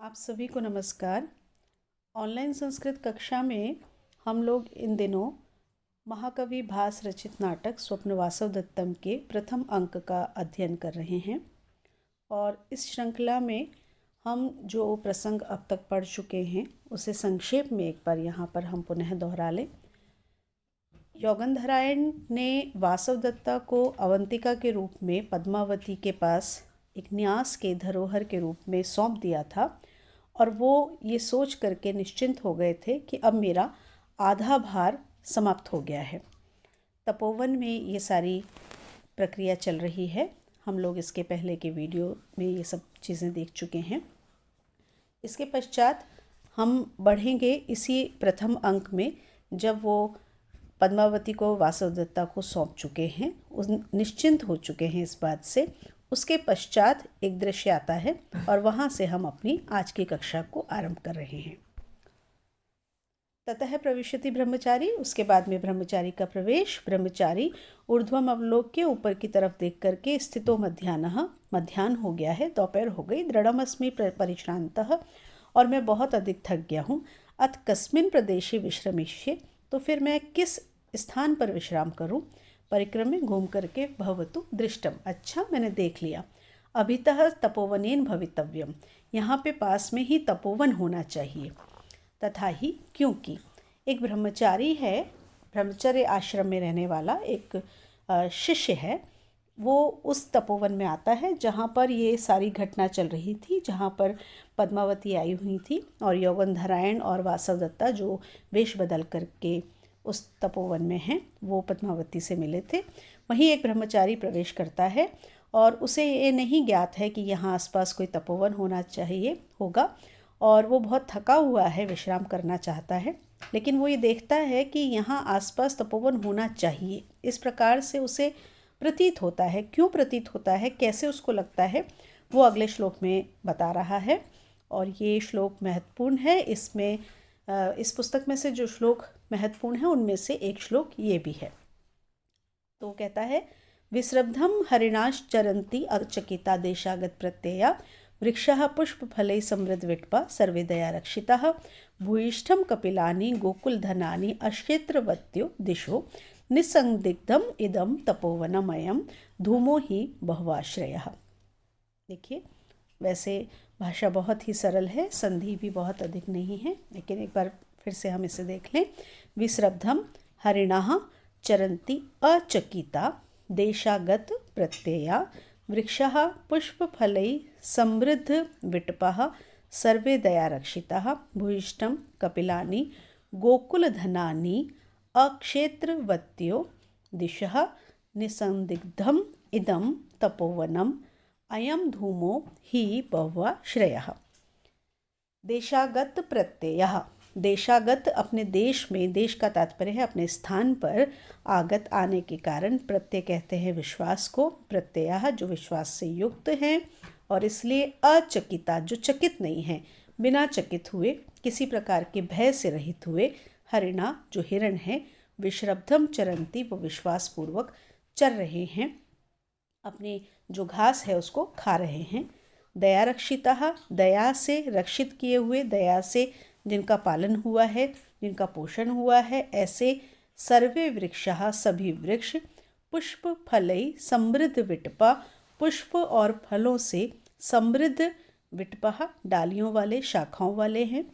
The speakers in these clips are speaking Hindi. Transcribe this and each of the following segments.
आप सभी को नमस्कार। ऑनलाइन संस्कृत कक्षा में हम लोग इन दिनों महाकवि भास रचित नाटक स्वप्नवासव दत्तम के प्रथम अंक का अध्ययन कर रहे हैं और इस श्रृंखला में हम जो प्रसंग अब तक पढ़ चुके हैं उसे संक्षेप में एक बार यहाँ पर हम पुनः दोहरा लें। योगंधरायण ने वासव दत्ता को अवंतिका के रूप में पद्मावती के पास एक न्यास के धरोहर के रूप में सौंप दिया था और वो ये सोच करके निश्चिंत हो गए थे कि अब मेरा आधा भार समाप्त हो गया है। तपोवन में ये सारी प्रक्रिया चल रही है। हम लोग इसके पहले के वीडियो में ये सब चीज़ें देख चुके हैं। इसके पश्चात हम बढ़ेंगे इसी प्रथम अंक में, जब वो पद्मावती को वासव दत्ता को सौंप चुके हैं, उस निश्चिंत हो चुके हैं इस बात से। उसके पश्चात एक दृश्य आता है और वहाँ से हम अपनी आज की कक्षा को आरंभ कर रहे हैं। ततः प्रविशति ब्रह्मचारी, उसके बाद में ब्रह्मचारी का प्रवेश। ब्रह्मचारी ऊर्ध्वम अवलोक के ऊपर की तरफ देख करके स्थितो मध्याह्नः, मध्याह्न हो गया है, दोपहर हो गई। दृढ़मस्मि परिश्रान्तः, और मैं बहुत अधिक थक गया हूँ। अथ कस्मिन् प्रदेशे विश्रमिष्ये, तो फिर मैं किस स्थान पर विश्राम करूँ। परिक्रमे, घूम करके। भवतु दृष्टम, अच्छा मैंने देख लिया। अभितः तपोवनेन भवितव्यम, यहाँ पे पास में ही तपोवन होना चाहिए। तथा ही, क्योंकि एक ब्रह्मचारी है, ब्रह्मचर्य आश्रम में रहने वाला एक शिष्य है, वो उस तपोवन में आता है जहाँ पर ये सारी घटना चल रही थी, जहाँ पर पद्मावती आई हुई थी और योगंधरायण और वासव दत्ता जो वेश बदल करके उस तपोवन में हैं, वो पद्मावती से मिले थे। वहीं एक ब्रह्मचारी प्रवेश करता है और उसे ये नहीं ज्ञात है कि यहाँ आसपास कोई तपोवन होना चाहिए होगा, और वो बहुत थका हुआ है, विश्राम करना चाहता है, लेकिन वो ये देखता है कि यहाँ आसपास तपोवन होना चाहिए। इस प्रकार से उसे प्रतीत होता है। क्यों प्रतीत होता है, कैसे उसको लगता है, वो अगले श्लोक में बता रहा है। और ये श्लोक महत्वपूर्ण है। इसमें इस पुस्तक में से जो श्लोक महत्वपूर्ण है उनमें से एक श्लोक ये भी है। तो कहता है, विस्रब्धम हरिणाश्चरन्ति अचकिता देशागत प्रत्यया वृक्षः पुष्पफलैः समृद्धविट्पा सर्वे दया रक्षिताः भूयिष्ठं कपिलानि गोकुलधनानि अक्षेत्रवत्यो दिशो निसंदिग्धम इदम तपोवनमयम धूमो ही बहुआश्रयः। देखिए, वैसे भाषा बहुत ही सरल है, संधि भी बहुत अधिक नहीं है, लेकिन एक बार फिर से हम इसे देख लें। विस्रब्धम हरिणः चरन्ति अचकिता देशागत प्रत्यया वृक्षः पुष्पफलैः समृद्ध विटपः सर्वे दया रक्षिताः भूयिष्ठं कपिलानि गोकुलधनानि अक्षेत्रवत्यो दिशः निसंदिग्धम इदम तपोवनम अयम धूमो ही बहुआश्रयः। देशागत प्रत्ययः, देशागत अपने देश में, देश का तात्पर्य है अपने स्थान पर आगत आने के कारण। प्रत्यय कहते हैं विश्वास को, प्रत्ययः जो विश्वास से युक्त हैं, और इसलिए अचकिता जो चकित नहीं है, बिना चकित हुए, किसी प्रकार के भय से रहित हुए। हरिणा जो हिरण है, विश्रब्धम चरंती वो विश्वास पूर्वक चर रहे हैं, अपने जो घास है उसको खा रहे हैं। दया रक्षिता, दया से रक्षित किए हुए, दया से जिनका पालन हुआ है, जिनका पोषण हुआ है, ऐसे सर्वे वृक्षः सभी वृक्ष पुष्प फलैः समृद्ध विटपा, पुष्प और फलों से समृद्ध, विटपः डालियों वाले, शाखाओं वाले हैं।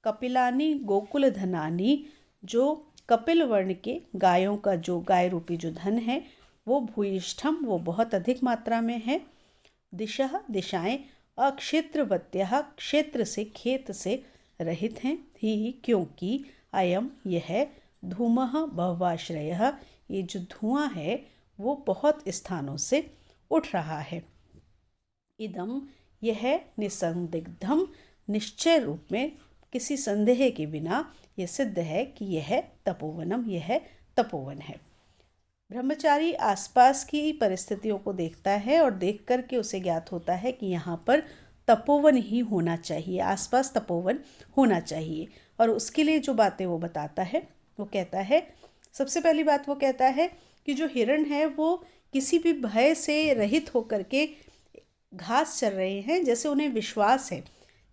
कपिलानि गोकुल धनानि, जो कपिल वर्ण के गायों का जो गाय रूपी जो धन है वो भूयिष्ठम वो बहुत अधिक मात्रा में है। दिशः दिशाएं, अक्षेत्रवत्यः क्षेत्र से, खेत से रहित हैं। ही क्योंकि अयम यह, धूमः बहुआश्रयः ये जो धुआं है वो बहुत स्थानों से उठ रहा है। इदम यह, निसंदिग्धम निश्चय रूप में, किसी संदेह के बिना ये सिद्ध है कि यह तपोवनम, यह तपोवन है। ब्रह्मचारी आसपास की परिस्थितियों को देखता है और देख कर के उसे ज्ञात होता है कि यहाँ पर तपोवन ही होना चाहिए, आसपास तपोवन होना चाहिए। और उसके लिए जो बातें वो बताता है, वो कहता है, सबसे पहली बात वो कहता है कि जो हिरण है वो किसी भी भय से रहित होकर के घास चर रहे हैं, जैसे उन्हें विश्वास है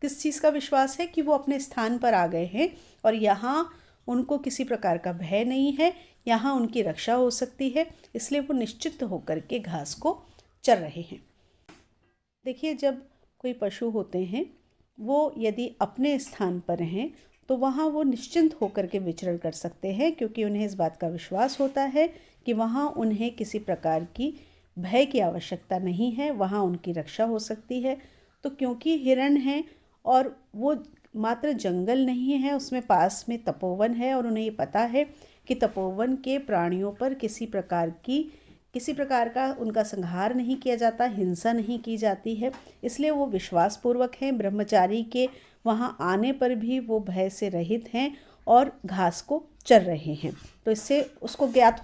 किस चीज़ का विश्वास है? कि वो अपने स्थान पर आ गए हैं और यहाँ उनको किसी प्रकार का भय नहीं है, यहाँ उनकी रक्षा हो सकती है, इसलिए वो निश्चिंत होकर के घास को चर रहे हैं। देखिए, जब कोई पशु होते हैं वो यदि अपने स्थान पर हैं तो वहाँ वो निश्चिंत होकर के विचरण कर सकते हैं, क्योंकि उन्हें इस बात का विश्वास होता है कि वहाँ उन्हें किसी प्रकार की भय की आवश्यकता नहीं है, वहाँ उनकी रक्षा हो सकती है। तो क्योंकि हिरण हैं और वो मात्र जंगल नहीं है, उसमें पास में तपोवन है और उन्हें ये पता है कि तपोवन के प्राणियों पर किसी प्रकार का उनका संहार नहीं किया जाता, हिंसा नहीं की जाती है, इसलिए वो विश्वासपूर्वक हैं। ब्रह्मचारी के वहाँ आने पर भी वो भय से रहित हैं और घास को चर रहे हैं। तो इससे उसको ज्ञात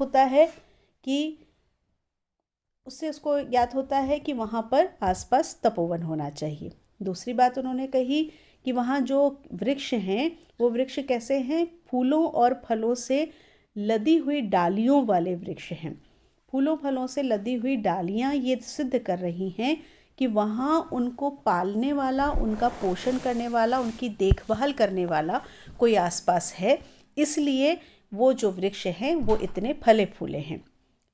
होता है कि वहाँ पर आसपास तपोवन होना चाहिए। दूसरी बात उन्होंने कही कि वहाँ जो वृक्ष हैं वो वृक्ष कैसे हैं? फूलों और फलों से लदी हुई डालियों वाले वृक्ष हैं। फूलों फलों से लदी हुई डालियाँ ये सिद्ध कर रही हैं कि वहाँ उनको पालने वाला, उनका पोषण करने वाला, उनकी देखभाल करने वाला कोई आसपास है, इसलिए वो जो वृक्ष हैं वो इतने फले फूले हैं।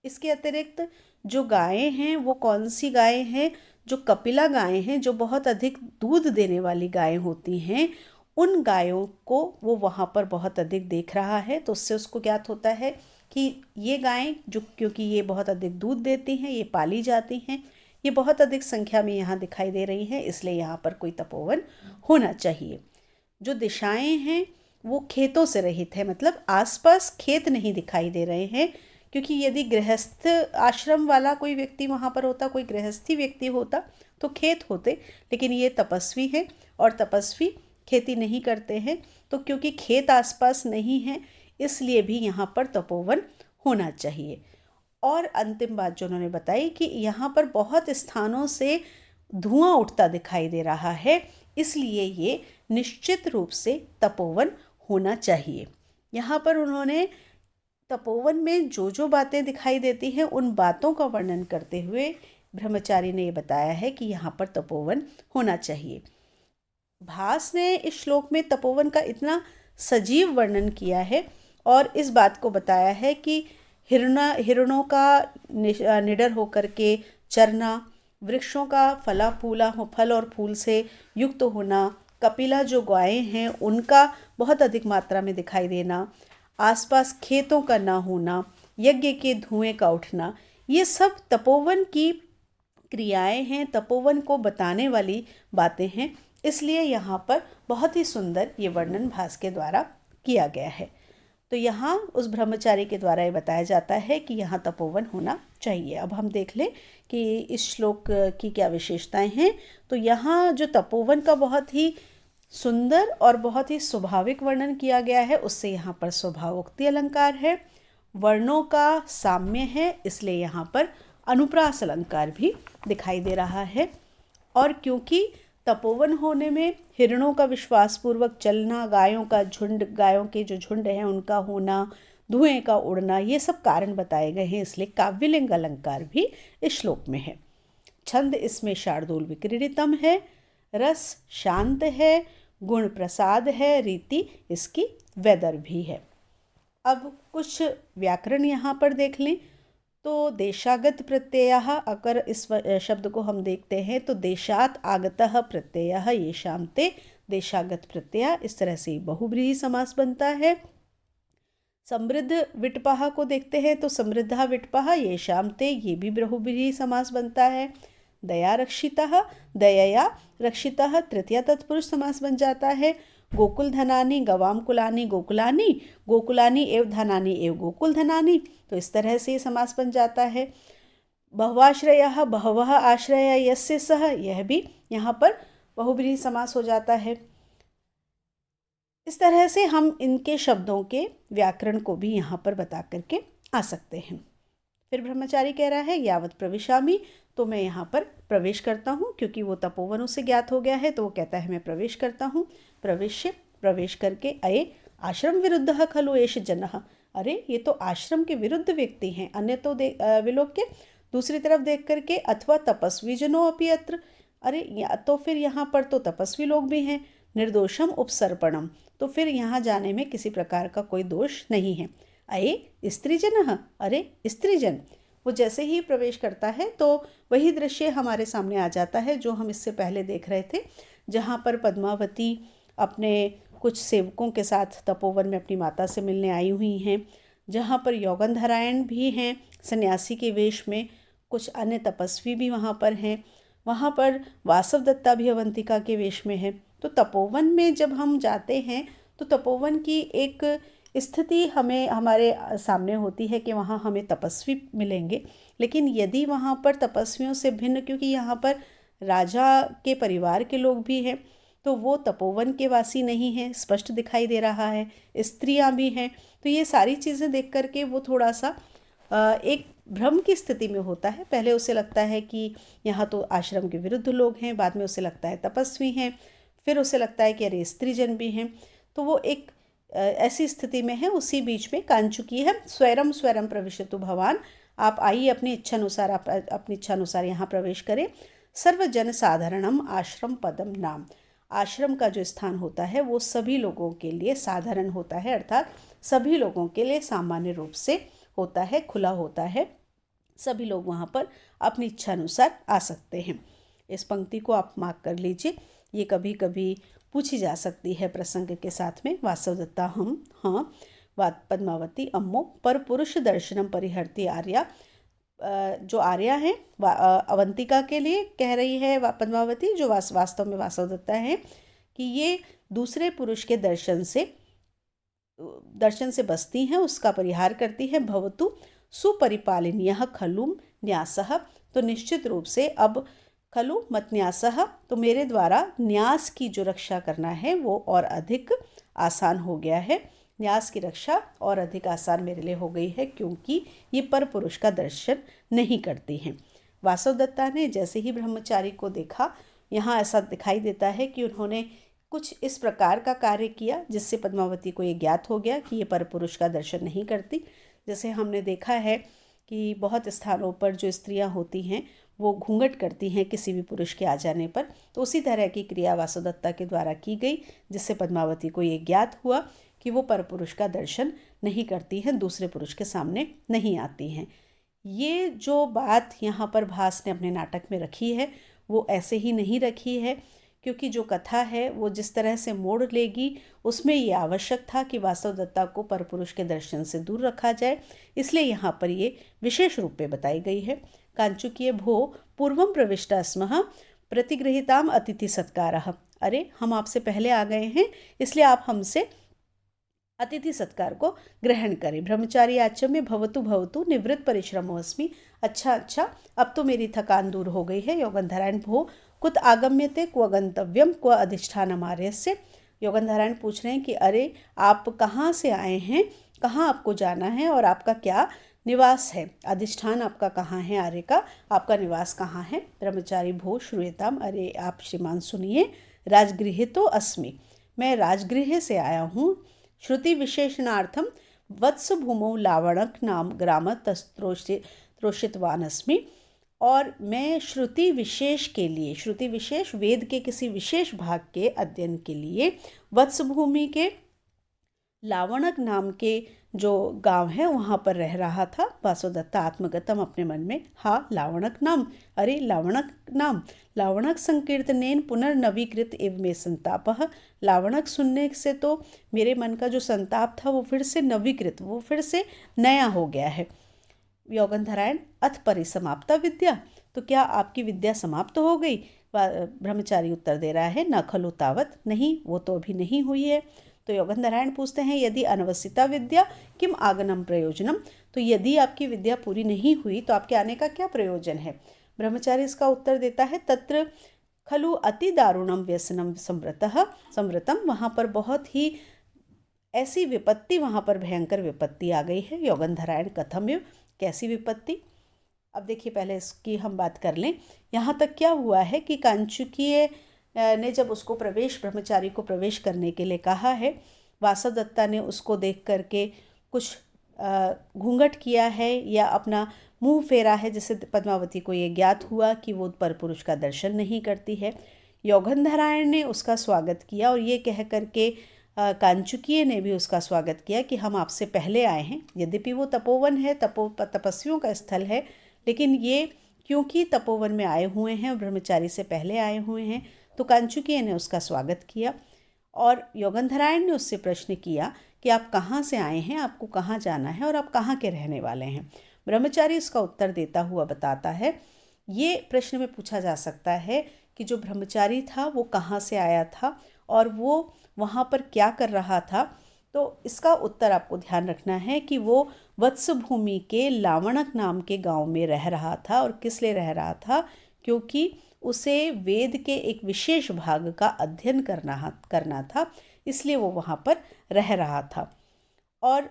इसके अतिरिक्त जो गायें हैं वो कौन सी गायें हैं? जो कपिला गायें हैं, जो बहुत अधिक दूध देने वाली गायें होती हैं, उन गायों को वो वहाँ पर बहुत अधिक देख रहा है। तो उससे उसको ज्ञात होता है कि ये गायें जो, क्योंकि ये बहुत अधिक दूध देती हैं, ये पाली जाती हैं, ये बहुत अधिक संख्या में यहाँ दिखाई दे रही हैं, इसलिए यहाँ पर कोई तपोवन होना चाहिए। जो दिशाएं हैं वो खेतों से रहित है, मतलब आसपास खेत नहीं दिखाई दे रहे हैं, क्योंकि यदि गृहस्थ आश्रम वाला कोई व्यक्ति वहाँ पर होता, कोई गृहस्थी व्यक्ति होता तो खेत होते, लेकिन ये तपस्वी हैं और तपस्वी खेती नहीं करते हैं। तो क्योंकि खेत आसपास नहीं है इसलिए भी यहाँ पर तपोवन होना चाहिए। और अंतिम बात जो उन्होंने बताई कि यहाँ पर बहुत स्थानों से धुआं उठता दिखाई दे रहा है, इसलिए ये निश्चित रूप से तपोवन होना चाहिए। यहाँ पर उन्होंने तपोवन में जो जो बातें दिखाई देती हैं उन बातों का वर्णन करते हुए ब्रह्मचारी ने ये बताया है कि यहाँ पर तपोवन होना चाहिए। भास ने इस श्लोक में तपोवन का इतना सजीव वर्णन किया है और इस बात को बताया है कि हिरणों का निडर होकर के चरना, वृक्षों का फल और फूल से युक्त होना, कपिला जो गायें हैं उनका बहुत अधिक मात्रा में दिखाई देना, आसपास खेतों का ना होना, यज्ञ के धुएं का उठना, ये सब तपोवन की क्रियाएं हैं, तपोवन को बताने वाली बातें हैं। इसलिए यहाँ पर बहुत ही सुंदर ये वर्णन भास के द्वारा किया गया है। तो यहाँ उस ब्रह्मचारी के द्वारा ये बताया जाता है कि यहाँ तपोवन होना चाहिए। अब हम देख लें कि इस श्लोक की क्या विशेषताएं हैं। तो यहाँ जो तपोवन का बहुत ही सुंदर और बहुत ही स्वाभाविक वर्णन किया गया है, उससे यहाँ पर स्वभावोक्ति अलंकार है, वर्णों का साम्य है, इसलिए यहाँ पर अनुप्रास अलंकार भी दिखाई दे रहा है। और क्योंकि तपोवन होने में हिरणों का विश्वासपूर्वक चलना, गायों के जो झुंड हैं उनका होना, धुएं का उड़ना, ये सब कारण बताए गए हैं, इसलिए काव्यलिंग अलंकार भी इस श्लोक में है। छंद इसमें शार्दूल विक्रीडितम है, रस शांत है, गुण प्रसाद है, रीति इसकी वेदर भी है। अब कुछ व्याकरण यहाँ पर देख लें। तो देशागत प्रत्ययः, अगर इस शब्द को हम देखते हैं तो देशात आगतः प्रत्ययः येषां ते देशागत प्रत्यय, इस तरह से बहुब्रीहि समास बनता है। समृद्ध विटपः को देखते हैं तो समृद्धा विटपः येषां ते, ये भी बहुब्रीहि समास बनता है। दया रक्षितः, दयया रक्षितः तृतीया तत्पुरुष समास बन जाता है। गोकुल धनानि गवाम कुलानि गोकुलानि, गोकुलानि एव धनानि एव गोकुल धनानि, तो इस तरह से समास बन जाता है। बहुआश्रयः बहवः आश्रय यस्य सः, यह भी यहाँ पर बहुब्रीहि समास हो जाता है। इस तरह से हम इनके शब्दों के व्याकरण को भी यहाँ पर बता करके आ सकते हैं। फिर ब्रह्मचारी कह रहा है यावत प्रविशामि, तो मैं यहाँ पर प्रवेश करता हूँ, क्योंकि वो तपोवन उसे ज्ञात हो गया है तो वो कहता है मैं प्रवेश करता हूँ। प्रवेश करके अये आश्रम विरुद्धः खलु एष जनः, अरे ये तो आश्रम के विरुद्ध व्यक्ति हैं, अन्य तो विलोक्य, दूसरी तरफ देख करके अथवा तपस्वी जनों अपि अत्र, अरे तो फिर यहाँ पर तो तपस्वी लोग भी हैं। निर्दोषम उपसर्पणम, तो फिर यहाँ जाने में किसी प्रकार का कोई दोष नहीं है। अये स्त्रीजन, अरे स्त्रीजन। वो जैसे ही प्रवेश करता है तो वही दृश्य हमारे सामने आ जाता है जो हम इससे पहले देख रहे थे, जहाँ पर पद्मावती अपने कुछ सेवकों के साथ तपोवन में अपनी माता से मिलने आई हुई हैं, जहाँ पर यौगंधरायण भी हैं सन्यासी के वेश में, कुछ अन्य तपस्वी भी वहाँ पर हैं, वहाँ पर वासवदत्ता भी अवंतिका के वेश में है। तो तपोवन में जब हम जाते हैं तो तपोवन की एक स्थिति हमें हमारे सामने होती है कि वहाँ हमें तपस्वी मिलेंगे, लेकिन यदि वहाँ पर तपस्वियों से भिन्न, क्योंकि यहाँ पर राजा के परिवार के लोग भी हैं, तो वो तपोवन के वासी नहीं हैं, स्पष्ट दिखाई दे रहा है, स्त्रियां भी हैं। तो ये सारी चीज़ें देख करके वो थोड़ा सा एक भ्रम की स्थिति में होता है। पहले उसे लगता है कि यहाँ तो आश्रम के विरुद्ध लोग हैं, बाद में उसे लगता है तपस्वी हैं, फिर उसे लगता है कि अरे स्त्रीजन भी हैं। तो वो एक ऐसी स्थिति में है। उसी बीच में कांचुकी है, स्वैरम स्वैरम प्रविशतु भवान, आप आइए अपनी इच्छानुसार, आप अपनी इच्छानुसार यहाँ प्रवेश करें। सर्वजन साधारणम आश्रम पदम नाम, आश्रम का जो स्थान होता है वो सभी लोगों के लिए साधारण होता है, अर्थात सभी लोगों के लिए सामान्य रूप से होता है, खुला होता है। सभी लोग वहाँ पर अपनी इच्छा अनुसार आ सकते हैं। इस पंक्ति को आप मार्क कर लीजिए, ये कभी कभी पूछी जा सकती है प्रसंग के साथ में। वासवदत्ता हम हाँ पद्मावती अम्मो पर पुरुष दर्शनम परिहरती आर्या, जो आर्या है अवंतिका के लिए कह रही है पद्मावती, जो वास्तव में वासवदत्ता है, कि ये दूसरे पुरुष के दर्शन से बचती हैं, उसका परिहार करती हैं। भवतु सुपरिपालिन्यः खलु न्यासः, तो निश्चित रूप से अब खलु मत न्यासः, तो मेरे द्वारा न्यास की जो रक्षा करना है वो और अधिक आसान हो गया है। न्यास की रक्षा और अधिक आसान मेरे लिए हो गई है, क्योंकि ये पर पुरुष का दर्शन नहीं करती हैं। वासवदत्ता ने जैसे ही ब्रह्मचारी को देखा, यहाँ ऐसा दिखाई देता है कि उन्होंने कुछ इस प्रकार का कार्य किया जिससे पद्मावती को ये ज्ञात हो गया कि ये पर पुरुष का दर्शन नहीं करती। जैसे हमने देखा है कि बहुत स्थानों पर जो स्त्रियां होती हैं वो घूंघट करती हैं किसी भी पुरुष के आ जाने पर, तो उसी तरह की क्रिया वासवदत्ता के द्वारा की गई, जिससे पद्मावती को ये ज्ञात हुआ कि वो पर पुरुष का दर्शन नहीं करती हैं, दूसरे पुरुष के सामने नहीं आती हैं। ये जो बात यहाँ पर भास ने अपने नाटक में रखी है वो ऐसे ही नहीं रखी है, क्योंकि जो कथा है वो जिस तरह से मोड़ लेगी उसमें ये आवश्यक था कि वासवदत्ता को परपुरुष के दर्शन से दूर रखा जाए, इसलिए यहाँ पर ये विशेष रूप में बताई गई है। कांचुकीय भो पूर्वम प्रविष्टा स्मः प्रतिगृहीताम अतिथि सत्कारः, अरे हम आपसे पहले आ गए हैं इसलिए आप हमसे अतिथि सत्कार को ग्रहण करें। ब्रह्मचारी आचम्य भवतु भवतु निवृत्त परिश्रमोऽस्मि, अच्छा अब तो मेरी थकान दूर हो गई है। यौगंधरायण भो कुत आगम्यते क्व गंतव्यम क्व अधिष्ठानम आर्यस्य, यौगंधरायण पूछ रहे हैं कि अरे आप कहाँ से आए हैं, कहाँ आपको जाना है और आपका क्या निवास है, अधिष्ठान आपका कहाँ है, आर्य का आपका निवास कहाँ है। ब्रह्मचारी भो श्रूयताम, अरे आप श्रीमान सुनिए, राजगृहितो अस्मि, मैं राजगृह से आया हूँ। श्रुति विशेषणार्थम वत्स भूमौ लावणक नाम ग्राम तस्त्रोषितवान अस्मि, और मैं श्रुति विशेष के लिए, श्रुति विशेष वेद के किसी विशेष भाग के अध्ययन के लिए वत्स भूमि के लावणक नाम के जो गांव है वहाँ पर रह रहा था। वासवदत्ता आत्मगतम, अपने मन में, हाँ लावणक नाम, अरे लावणक नाम, लावणक संकीर्तनेन पुनर्नवीकृत एवं में संतापः, लावणक सुनने से तो मेरे मन का जो संताप था वो फिर से नवीकृत, वो फिर से नया हो गया है। यौगंधरायण अथ परिसमाप्ता विद्या, तो क्या आपकी विद्या समाप्त हो गई। ब्रह्मचारी उत्तर दे रहा है न खलु तावत, नहीं वो तो अभी नहीं हुई है। तो यौगंधरायण पूछते हैं यदि अनवसिता विद्या किम आगनम प्रयोजनम, तो यदि आपकी विद्या पूरी नहीं हुई तो आपके आने का क्या प्रयोजन है। ब्रह्मचारी इसका उत्तर देता है तत्र खलु अति दारुणम व्यसनम संवृतम, वहाँ पर बहुत ही ऐसी विपत्ति, वहाँ पर भयंकर विपत्ति आ गई है। यौगंधरायण कथम्य, कैसी विपत्ति। अब देखिए पहले इसकी हम बात कर लें। यहाँ तक क्या हुआ है कि कांचुकीय ने जब उसको ब्रह्मचारी को प्रवेश करने के लिए कहा है, वासवदत्ता ने उसको देख करके कुछ घूंघट किया है या अपना मुंह फेरा है, जिससे पद्मावती को ये ज्ञात हुआ कि वो परपुरुष का दर्शन नहीं करती है। यौगंधरायण ने उसका स्वागत किया और ये कह करके कांचुकीय ने भी उसका स्वागत किया कि हम आपसे पहले आए हैं। यद्यपि वो तपोवन है, तपस्वियों का स्थल है, लेकिन ये क्योंकि तपोवन में आए हुए हैं और ब्रह्मचारी से पहले आए हुए हैं, तो कांचुकीय ने उसका स्वागत किया। और यौगंधरायण ने उससे प्रश्न किया कि आप कहाँ से आए हैं, आपको कहाँ जाना है और आप कहाँ के रहने वाले हैं। ब्रह्मचारी उसका उत्तर देता हुआ बताता है। ये प्रश्न में पूछा जा सकता है कि जो ब्रह्मचारी था वो कहाँ से आया था और वो वहाँ पर क्या कर रहा था। तो इसका उत्तर आपको ध्यान रखना है कि वो वत्सभूमि के लावणक नाम के गांव में रह रहा था। और किस लिए रह रहा था? क्योंकि उसे वेद के एक विशेष भाग का अध्ययन करना था, इसलिए वो वहाँ पर रह रहा था। और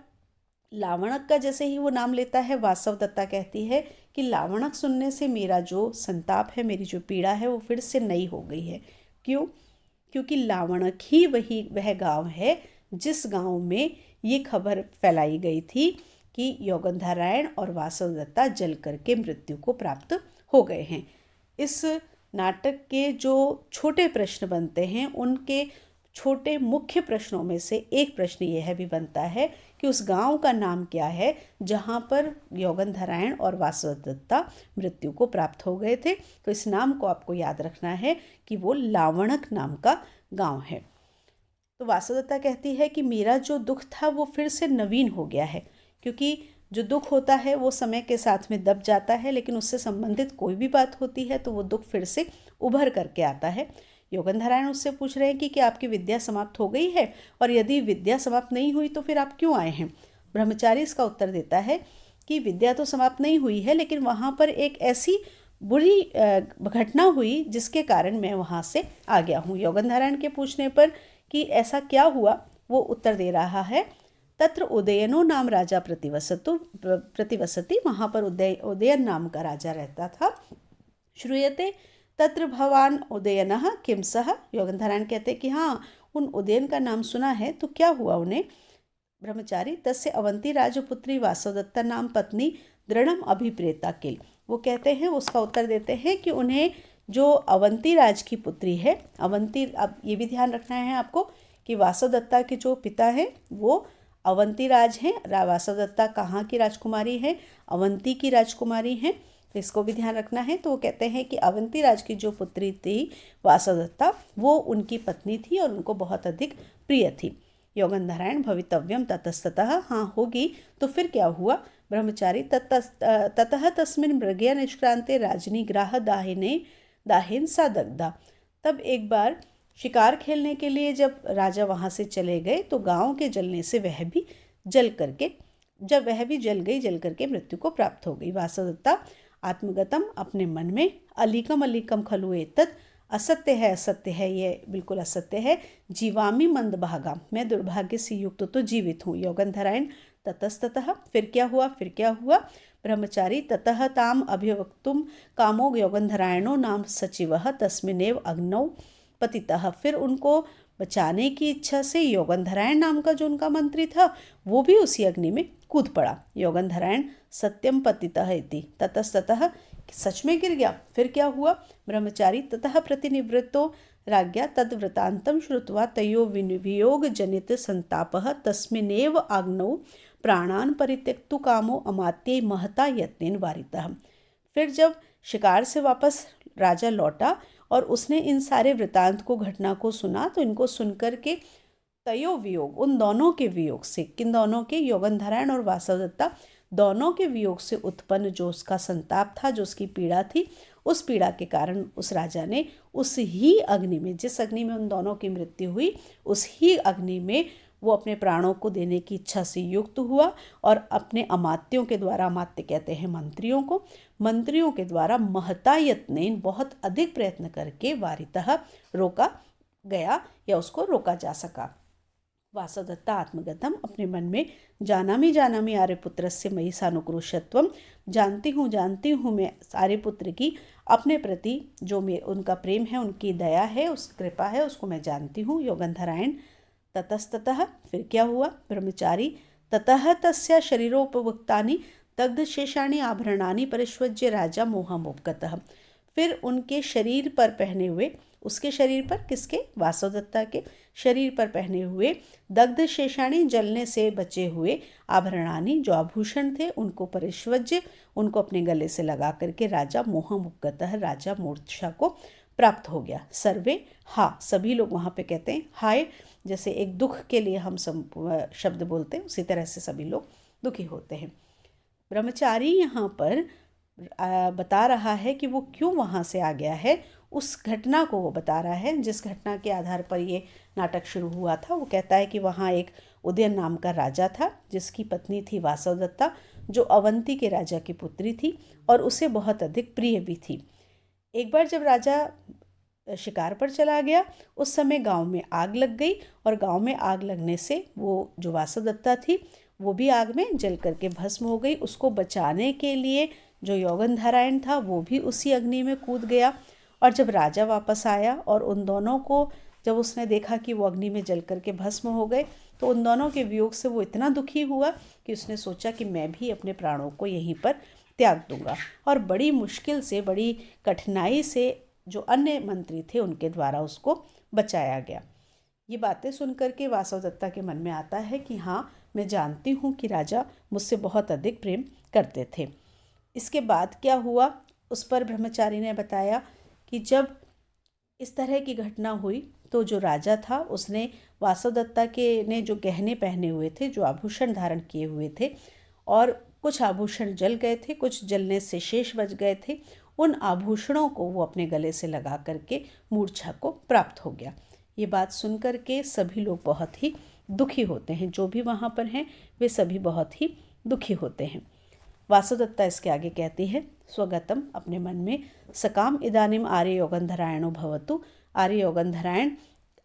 लावणक का जैसे ही वो नाम लेता है, वासवदत्ता कहती है कि लावणक सुनने से मेरा जो संताप है, मेरी जो पीड़ा है, वो फिर से नई हो गई है। क्यों? क्योंकि लावणक ही वह गांव है जिस गांव में ये खबर फैलाई गई थी कि यौगंधरायण और वासवदत्ता जल करके मृत्यु को प्राप्त हो गए हैं। इस नाटक के जो छोटे प्रश्न बनते हैं, उनके छोटे मुख्य प्रश्नों में से एक प्रश्न यह भी बनता है कि उस गांव का नाम क्या है जहां पर यौगंधरायण और वासवदत्ता मृत्यु को प्राप्त हो गए थे। तो इस नाम को आपको याद रखना है कि वो लावणक नाम का गांव है। तो वासवदत्ता कहती है कि मेरा जो दुख था वो फिर से नवीन हो गया है, क्योंकि जो दुख होता है वो समय के साथ में दब जाता है, लेकिन उससे संबंधित कोई भी बात होती है तो वो दुख फिर से उभर करके आता है। यौगंधरायण उससे पूछ रहे हैं कि क्या आपकी विद्या समाप्त हो गई है, और यदि विद्या समाप्त नहीं हुई तो फिर आप क्यों आए हैं। ब्रह्मचारी इसका उत्तर देता है कि विद्या तो समाप्त नहीं हुई है, लेकिन वहाँ पर एक ऐसी बुरी घटना हुई जिसके कारण मैं वहाँ से आ गया हूँ। यौगंधरायण के पूछने पर कि ऐसा क्या हुआ, वो उत्तर दे रहा है, तत्र उदयनो नाम राजा प्रतिवसति, वहाँ पर उदयन नाम का राजा रहता था। श्रूयते तत्र भवान उदयनः किम सः। यौगंधरायण कहते कि हाँ, उन उदयन का नाम सुना है, तो क्या हुआ उन्हें। ब्रह्मचारी तस्य अवंती राजपुत्री वासवदत्ता नाम पत्नी दृढ़म अभिप्रेता किल। वो कहते हैं, उसका उत्तर देते हैं कि उन्हें जो अवंती राज की पुत्री है, अवंती, अब ये भी ध्यान रखना है आपको कि वासवदत्ता के जो पिता हैं वो अवंती राज हैं। वासवदत्ता कहाँ की राजकुमारी है? अवंती की राजकुमारी हैं, तो इसको भी ध्यान रखना है। तो वो कहते हैं कि अवंती राज की जो पुत्री थी वासवदत्ता, वो उनकी पत्नी थी और उनको बहुत अधिक प्रिय थी। यौगंधरायण भवितव्यम ततस्ततः, हाँ होगी, तो फिर क्या हुआ। ब्रह्मचारी ततः तस्मिन् मृगया निष्क्रांते राजनी ग्राह दाहिन सा दग्धा। तब एक बार शिकार खेलने के लिए जब राजा वहाँ से चले गए तो गांव के जलने से वह भी जल करके मृत्यु को प्राप्त हो गई। वासवदत्ता आत्मगतम, अपने मन में, अलीकम अलीकम खलु एतत्, असत्य है, ये बिल्कुल असत्य है। जीवामी मंदभागा, मैं दुर्भाग्य से युक्त तो जीवित हूँ। यौगंधरायण ततस्ततः, फिर क्या हुआ। ब्रह्मचारी ततः ताम अभिवक्तुम कामो यौगंधरायणो नाम सचिवः तस्मिनेव अग्नौ पतितः। फिर उनको बचाने की इच्छा से यौगंधरायण नाम का जो उनका मंत्री था वो भी उसी अग्नि में कूद पड़ा। यौगंधरायण सत्यम पतितः इति ततस्ततः, सच में गिर गया। फिर क्या हुआ। ब्रह्मचारी ततः प्रतिनिवृत्तो राज्ञा तद्वृतांतम श्रुत्वा तयो वियोग जनित संतापः तस्मिनेव आग्नौ प्राणान परित्यक्तु कामो अमात्ये महता यत्नेन वारितः। फिर जब शिकार से वापस राजा लौटा और उसने इन सारे वृतांत को, घटना को सुना, तो इनको सुनकर के तयो वियोग, उन दोनों के वियोग से, किन दोनों के, यौगंधरायण और वासवदत्ता दोनों के वियोग से उत्पन्न जो उसका संताप था, जो उसकी पीड़ा थी, उस पीड़ा के कारण उस राजा ने उस ही अग्नि में, जिस अग्नि में उन दोनों की मृत्यु हुई, उस ही अग्नि में वो अपने प्राणों को देने की इच्छा से युक्त हुआ और अपने अमात्यों के द्वारा, अमात्य कहते हैं मंत्रियों के द्वारा महता यत्नेन, बहुत अधिक प्रयत्न करके, वारितः, रोका गया या उसको रोका जा सका। वासवदत्ता आत्मगतम, अपने मन में, जानामि आर्यपुत्रस्य मयि सानुक्रोशत्वम, जानती हूँ मैं आर्यपुत्र की अपने प्रति जो उनका प्रेम है, उनकी दया है, उस कृपा है, उसको मैं जानती हूँ। यौगंधरायण ततस्ततः, फिर क्या हुआ। ब्रह्मचारी ततः तस्य शरीरोपभुक्तानि दग्ध शेषाणि आभरणानि परिष्वज्य राजा मोहमुपगतः। फिर उनके शरीर पर पहने हुए, उसके शरीर पर, किसके, वासवदत्ता के शरीर पर पहने हुए दग्ध शेषाणि, जलने से बचे हुए आभरणानि, जो आभूषण थे, उनको परिष्वज्य, उनको अपने गले से लगा करके राजा मोहमुपगतः, राजा मूर्छा को प्राप्त हो गया। सर्वे, हा, सभी लोग वहाँ पे कहते हैं हाय, जैसे एक दुख के लिए हम सब शब्द बोलते हैं, उसी तरह से सभी लोग दुखी होते हैं। ब्रह्मचारी यहाँ पर बता रहा है कि वो क्यों वहाँ से आ गया है, उस घटना को वो बता रहा है जिस घटना के आधार पर ये नाटक शुरू हुआ था। वो कहता है कि वहाँ एक उदयन नाम का राजा था जिसकी पत्नी थी वासवदत्ता, जो अवंती के राजा की पुत्री थी और उसे बहुत अधिक प्रिय भी थी। एक बार जब राजा शिकार पर चला गया, उस समय गांव में आग लग गई और गांव में आग लगने से वो जो वासवदत्ता थी वो भी आग में जल करके भस्म हो गई। उसको बचाने के लिए जो यौगंधरायण था वो भी उसी अग्नि में कूद गया। और जब राजा वापस आया और उन दोनों को जब उसने देखा कि वो अग्नि में जल करके भस्म हो गए, तो उन दोनों के वियोग से वो इतना दुखी हुआ कि उसने सोचा कि मैं भी अपने प्राणों को यहीं पर त्याग दूंगा। और बड़ी मुश्किल से, बड़ी कठिनाई से जो अन्य मंत्री थे उनके द्वारा उसको बचाया गया। ये बातें सुनकर के वासवदत्ता के मन में आता है कि हाँ, मैं जानती हूँ कि राजा मुझसे बहुत अधिक प्रेम करते थे। इसके बाद क्या हुआ, उस पर ब्रह्मचारी ने बताया कि जब इस तरह की घटना हुई तो जो राजा था उसने वासवदत्ता के ने जो गहने पहने हुए थे, जो आभूषण धारण किए हुए थे, और कुछ आभूषण जल गए थे, कुछ जलने से शेष बच गए थे, उन आभूषणों को वो अपने गले से लगा करके मूर्छा को प्राप्त हो गया। ये बात सुनकर के सभी लोग बहुत ही दुखी होते हैं, जो भी वहाँ पर हैं वे सभी बहुत ही दुखी होते हैं। वासवदत्ता इसके आगे कहती है, स्वगतम, अपने मन में, सकाम इदानीम आर्य यौगंधरायणो भवतु, आर्य यौगंधरायण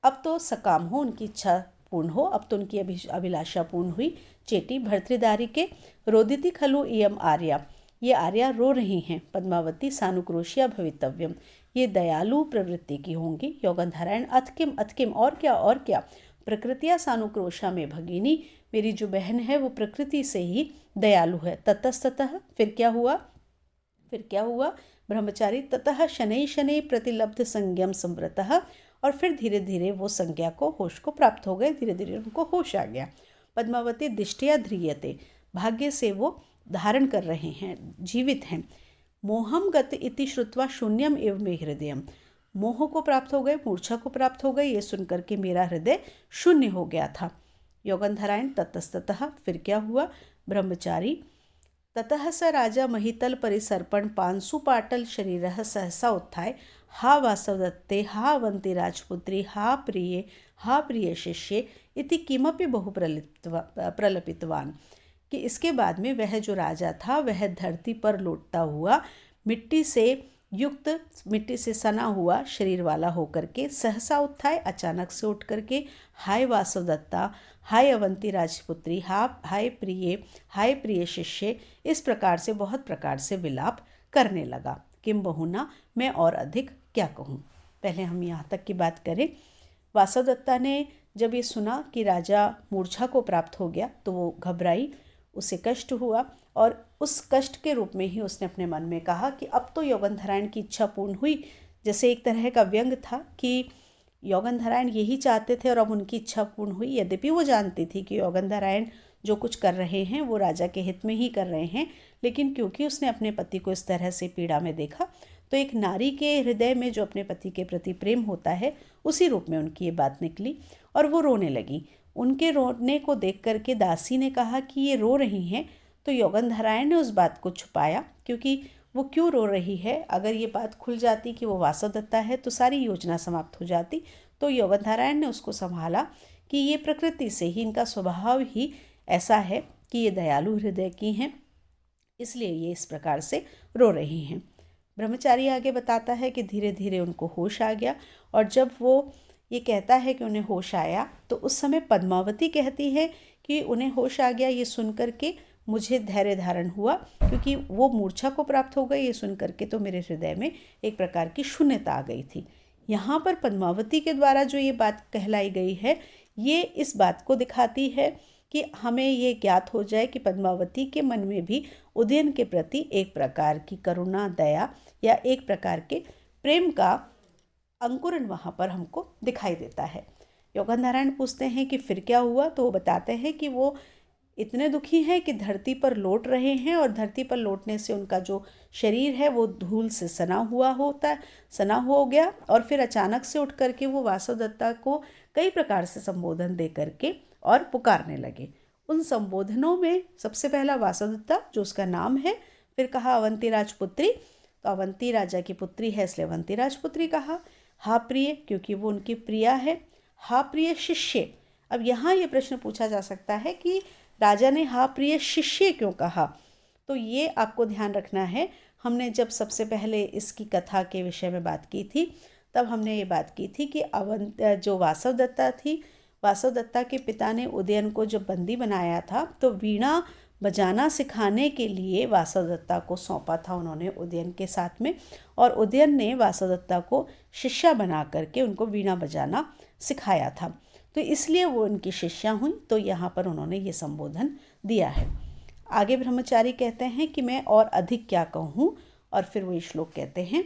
अब तो सकाम हो, उनकी इच्छा पूर्ण हो, अब तो उनकी अभिलाषा पूर्ण हुई। चेटी भर्तृदारी के रोदिति खलु इयम आर्या, ये आर्या रो रही हैं। पद्मावती सानुक्रोशिया भवितव्यम, ये दयालु प्रवृत्ति की होंगी। यौगंधरायण अथकिम, अथकिम, और क्या, और क्या, प्रकृतिया सानुक्रोशा में भगिनी, मेरी जो बहन है वो प्रकृति से ही दयालु है। ततस्ततः, फिर क्या हुआ, फिर क्या हुआ ब्रह्मचारी, ततः शनै शनै प्रतिलब्ध संज्ञम संवृतः, और फिर धीरे धीरे वो संज्ञा को, होश को प्राप्त हो गए, धीरे धीरे उनको होश आ गया। पद्मावती दिष्टया ध्रियते, भाग्य से वो धारण कर रहे हैं, जीवित हैं। मोहम गत इति श्रुत्वा शून्यम एव मे हृदयम, मोह को प्राप्त हो गए, मूर्छा को प्राप्त हो गए, ये सुनकर के मेरा हृदय शून्य हो गया था। यौगंधरायण ततस्ततः, फिर क्या हुआ ब्रह्मचारी, ततः स राजा महितल परिसर्पण पांसु पाटल शरीरः सहसा उत्थाय, हा वासवदत्ते, हा अवंती राजपुत्री, हा प्रिय शिष्ये इति किमपि बहु प्रलपितवान, कि इसके बाद में वह जो राजा था वह धरती पर लौटता हुआ मिट्टी से सना हुआ शरीर वाला होकर के सहसा उत्थाय, अचानक से उठ करके, हाय वासवदत्ता, हाय अवंती राजपुत्री, हाय प्रिय शिष्य, इस प्रकार से बहुत प्रकार से विलाप करने लगा। किम बहुना, मैं और अधिक क्या कहूँ। पहले हम यहाँ तक की बात करें। वासवदत्ता ने जब ये सुना कि राजा मूर्छा को प्राप्त हो गया तो वो घबराई, उसे कष्ट हुआ, और उस कष्ट के रूप में ही उसने अपने मन में कहा कि अब तो यौगंधरायण की इच्छा पूर्ण हुई। जैसे एक तरह का व्यंग था कि यौगंधरायण यही चाहते थे और अब उनकी इच्छा पूर्ण हुई। यद्यपि वो जानती थी कि यौगंधरायण जो कुछ कर रहे हैं वो राजा के हित में ही कर रहे हैं, लेकिन क्योंकि उसने अपने पति को इस तरह से पीड़ा में देखा, तो एक नारी के हृदय में जो अपने पति के प्रति प्रेम होता है उसी रूप में उनकी ये बात निकली और वो रोने लगी। उनके रोने को देख करके दासी ने कहा कि ये रो रही हैं, तो यौगंधरायण ने उस बात को छुपाया, क्योंकि वो क्यों रो रही है, अगर ये बात खुल जाती कि वो वासवदत्ता है तो सारी योजना समाप्त हो जाती। तो यौगंधरायण ने उसको संभाला कि ये प्रकृति से ही, इनका स्वभाव ही ऐसा है कि ये दयालु हृदय की हैं, इसलिए ये इस प्रकार से रो रही हैं। ब्रह्मचारी आगे बताता है कि धीरे धीरे उनको होश आ गया, और जब वो ये कहता है कि उन्हें होश आया तो उस समय पद्मावती कहती है कि उन्हें होश आ गया ये सुन करके मुझे धैर्य धारण हुआ, क्योंकि वो मूर्छा को प्राप्त हो गई ये सुन करके तो मेरे हृदय में एक प्रकार की शून्यता आ गई थी। यहाँ पर पद्मावती के द्वारा जो ये बात कहलाई गई है ये इस बात को दिखाती है कि हमें ये ज्ञात हो जाए कि पद्मावती के मन में भी उदयन के प्रति एक प्रकार की करुणा, दया या एक प्रकार के प्रेम का अंकुरन वहाँ पर हमको दिखाई देता है। योगन नारायण पूछते हैं कि फिर क्या हुआ, तो वो बताते हैं कि वो इतने दुखी हैं कि धरती पर लौट रहे हैं और धरती पर लौटने से उनका जो शरीर है वो धूल से सना हो गया और फिर अचानक से उठ करके वो वासुदत्ता को कई प्रकार से संबोधन दे करके और पुकारने लगे। उन संबोधनों में सबसे पहला वासुदत्ता जो उसका नाम है, फिर कहा अवंती राजपुत्री, तो अवंती राजा की पुत्री है इसलिए अवंती राजपुत्री कहा। हा प्रिय, क्योंकि वो उनकी प्रिया है। हा प्रिय शिष्य, अब यहाँ ये प्रश्न पूछा जा सकता है कि राजा ने हा प्रिय शिष्य क्यों कहा, तो ये आपको ध्यान रखना है। हमने जब सबसे पहले इसकी कथा के विषय में बात की थी तब हमने ये बात की थी कि जो वासवदत्ता थी, वासवदत्ता के पिता ने उदयन को जब बंदी बनाया था तो वीणा बजाना सिखाने के लिए वासवदत्ता को सौंपा था उन्होंने उदयन के साथ में, और उदयन ने वासवदत्ता को शिष्या बना करके उनको वीणा बजाना सिखाया था, तो इसलिए वो उनकी शिष्या हुई। तो यहाँ पर उन्होंने ये संबोधन दिया है। आगे ब्रह्मचारी कहते हैं कि मैं और अधिक क्या कहूँ, और फिर वो श्लोक कहते हैं,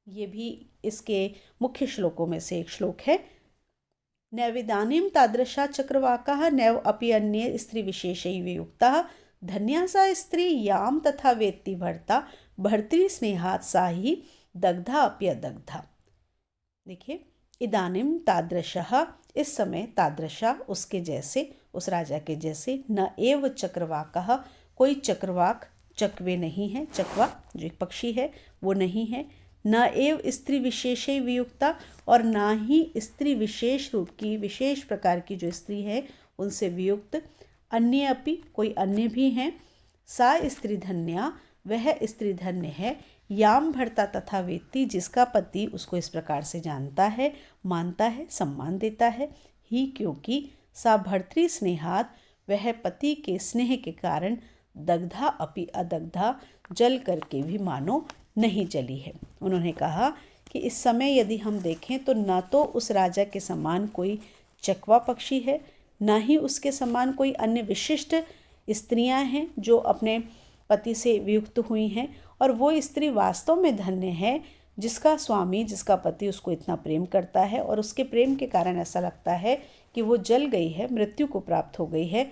ये भी इसके मुख्य श्लोकों में से एक श्लोक है। नैविदानीं तादृशा चक्रवाकाः नैव अपि अन्ये स्त्री विशेषैः युक्ताः धन्या सा स्त्री याम तथा वेत्ति भर्ता भर्तृ स्नेहात् सा ही दग्धा अप्यदग्धा। देखिए, इदानीम तादृशः, इस समय, तादृशा उसके जैसे, उस राजा के जैसे, न एव चक्रवाकः, कोई चक्रवाक चकवे नहीं है, चकवा जो एक पक्षी है वो नहीं है, न एव स्त्री विशेष वियुक्ता, और ना ही स्त्री विशेष रूप की, विशेष प्रकार की जो स्त्री है उनसे वियुक्त, अन्य अपि, कोई अन्य भी हैं, सा स्त्री धन्या, वह स्त्री धन्य है, याम भर्ता तथा वेत्ति, जिसका पति उसको इस प्रकार से जानता है, मानता है, सम्मान देता है, ही क्योंकि सा भर्तृ स्नेहात, वह पति के स्नेह के कारण, दग्धा अपि अदग्धा, जल करके भी मानो नहीं जली है। उन्होंने कहा कि इस समय यदि हम देखें तो न तो उस राजा के समान कोई चकवा पक्षी है, न ही उसके समान कोई अन्य विशिष्ट स्त्रियां हैं जो अपने पति से वियुक्त हुई हैं, और वो स्त्री वास्तव में धन्य है जिसका स्वामी, जिसका पति उसको इतना प्रेम करता है और उसके प्रेम के कारण ऐसा लगता है कि वो जल गई है, मृत्यु को प्राप्त हो गई है,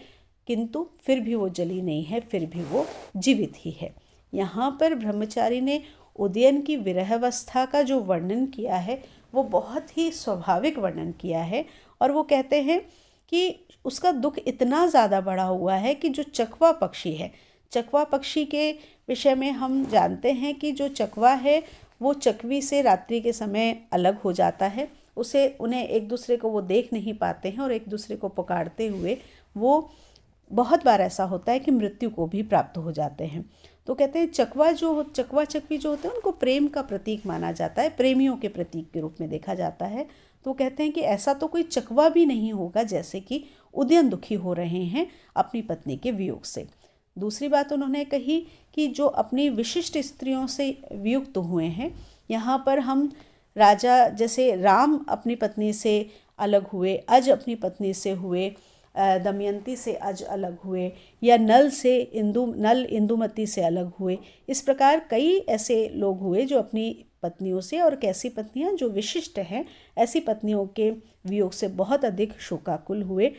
किंतु फिर भी वो जली नहीं है, फिर भी वो जीवित ही है। यहाँ पर ब्रह्मचारी ने उदयन की विरहावस्था का जो वर्णन किया है वो बहुत ही स्वाभाविक वर्णन किया है, और वो कहते हैं कि उसका दुख इतना ज़्यादा बढ़ा हुआ है कि जो चकवा पक्षी है, चकवा पक्षी के विषय में हम जानते हैं कि जो चकवा है वो चकवी से रात्रि के समय अलग हो जाता है, उन्हें एक दूसरे को वो देख नहीं पाते हैं और एक दूसरे को पुकारते हुए वो बहुत बार ऐसा होता है कि मृत्यु को भी प्राप्त हो जाते हैं। तो कहते हैं चकवा चकवी जो होते हैं उनको प्रेम का प्रतीक माना जाता है, प्रेमियों के प्रतीक के रूप में देखा जाता है। तो कहते हैं कि ऐसा तो कोई चकवा भी नहीं होगा जैसे कि उदयन दुखी हो रहे हैं अपनी पत्नी के वियोग से। दूसरी बात उन्होंने कही कि जो अपनी विशिष्ट स्त्रियों से वियुक्त हुए हैं, यहाँ पर हम राजा जैसे राम अपनी पत्नी से अलग हुए, अज अपनी पत्नी से हुए, दमयंती से अज अलग हुए, या नल इंदुमती से अलग हुए, इस प्रकार कई ऐसे लोग हुए जो अपनी पत्नियों से, और कैसी पत्नियां जो विशिष्ट हैं ऐसी पत्नियों के वियोग से बहुत अधिक शोकाकुल हुए।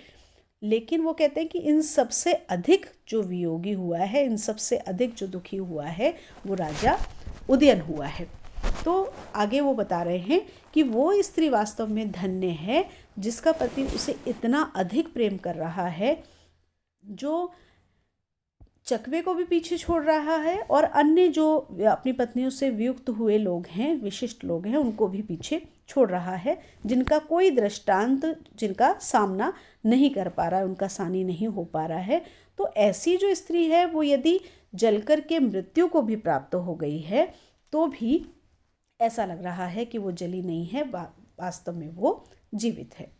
लेकिन वो कहते हैं कि इन सबसे अधिक जो वियोगी हुआ है, इन सबसे अधिक जो दुखी हुआ है वो राजा उदयन हुआ है। तो आगे वो बता रहे हैं कि वो स्त्री वास्तव में धन्य है जिसका पति उसे इतना अधिक प्रेम कर रहा है, जो चकवे को भी पीछे छोड़ रहा है और अन्य जो अपनी पत्नियों से वियुक्त हुए लोग हैं, विशिष्ट लोग हैं, उनको भी पीछे छोड़ रहा है, जिनका कोई दृष्टांत, जिनका सामना नहीं कर पा रहा है, उनका सानी नहीं हो पा रहा है। तो ऐसी जो स्त्री है वो यदि जलकर के मृत्यु को भी प्राप्त हो गई है तो भी ऐसा लग रहा है कि वो जली नहीं है, वास्तव में वो जीवित है।